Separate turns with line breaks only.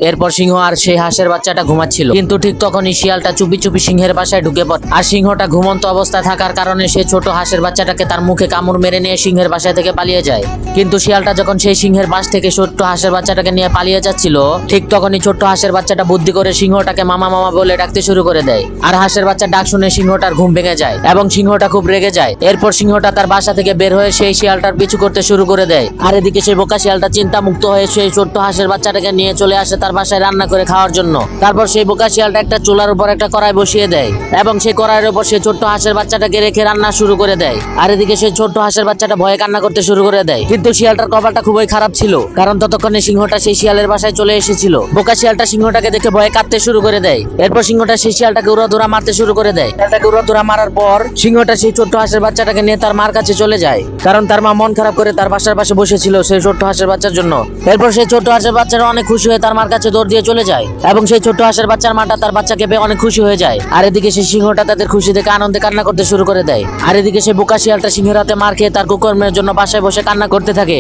এরপর সিংহ আর সেই হাঁসের বাচ্চাটা ঘুমাচ্ছিল, কিন্তু ঠিক তখনই শিয়ালটা চুপি চুপি সিংহের বাসায় ঢুকে পড়ে। আর সিংহটা ঘুমন্ত অবস্থায় থাকার কারণে সেই ছোট হাঁসের বাচ্চাটাকে তার মুখে কামড় মেরে নিয়ে সিংহের বাসা থেকে পালিয়ে যায়। কিন্তু শিয়ালটা যখন সেই সিংহের বাস থেকে ছোট্ট হাঁসের বাচ্চাটাকে নিয়ে পালিয়ে যাচ্ছিল, ঠিক তখনই ছোট্ট হাঁসের বাচ্চাটা বুদ্ধি করে সিংহটাকে মামা মামা বলে ডাকতে শুরু করে দেয়। আর হাঁসের বাচ্চার ডাক শুনে সিংহটার ঘুম ভেঙে যায় এবং সিংহটা খুব রেগে যায়। এরপর সিংহটা তার বাসা থেকে বের হয়ে সেই শিয়ালটার পিছু করতে শুরু করে দেয়। আর এদিকে সেই বোকা শিয়ালটা চিন্তা মুক্ত হয়ে সেই ছোট্ট হাঁসের বাচ্চাটাকে নিয়ে চলে আসে তার বাসায় রান্না করে খাওয়ার জন্য। তারপর সেই বোকা শিয়ালটা একটা চুলার উপর একটা কড়াই বসিয়ে দেয় এবং সেই কড়াইয়ের উপর সেই ছোট্ট হাঁসের বাচ্চাটাকে রেখে রান্না শুরু করে দেয়। আর এদিকে সেই ছোট্ট হাঁসের বাচ্চাটা ভয়ে কান্না করতে শুরু করে দেয়। কিন্তু শিয়ালটার কপালটা খুবই খারাপ ছিল, কারণ ততক্ষণে সিংহটা সেই শিয়ালের বাসায় চলে এসেছিল। বোকা শিয়ালটা সিংহটাকে দেখে ভয়ে কাঁদতে শুরু করে দেয়। এরপর সিংহটা সেই শিয়ালটাকে উড়াধুরা মারতে শুরু করে দেয়। শিয়ালটাকে উড়াধুরা মারার পর সিংহটা সেই ছোট্ট হাঁসের বাচ্চাটাকে নিয়ে তার মার কাছে চলে যায়, কারণ তার মা মন খারাপ করে তার বাসার পাশে বসেছিল সেই ছোট্ট হাঁসের বাচ্চার জন্য। এরপর সেই ছোট্ট হাঁসের বাচ্চারা অনেক খুশি হয়ে তার মার কাছে দৌড় দিয়ে চলে যায় এবং সেই ছোট্ট হাঁসের বাচ্চার মাটা তার বাচ্চাকে পেয়ে অনেক খুশি হয়ে যায়। আর এদিকে সেই সিংহটা তাদের খুশি দেখে আনন্দে কান্না করতে শুরু করে দেয়। আর এদিকে সেই বোকা শিয়ালটা সিংহের হাতে মার খেয়ে তার কুকর্মের জন্য বাসায় বসে কান্না করতে থাকে।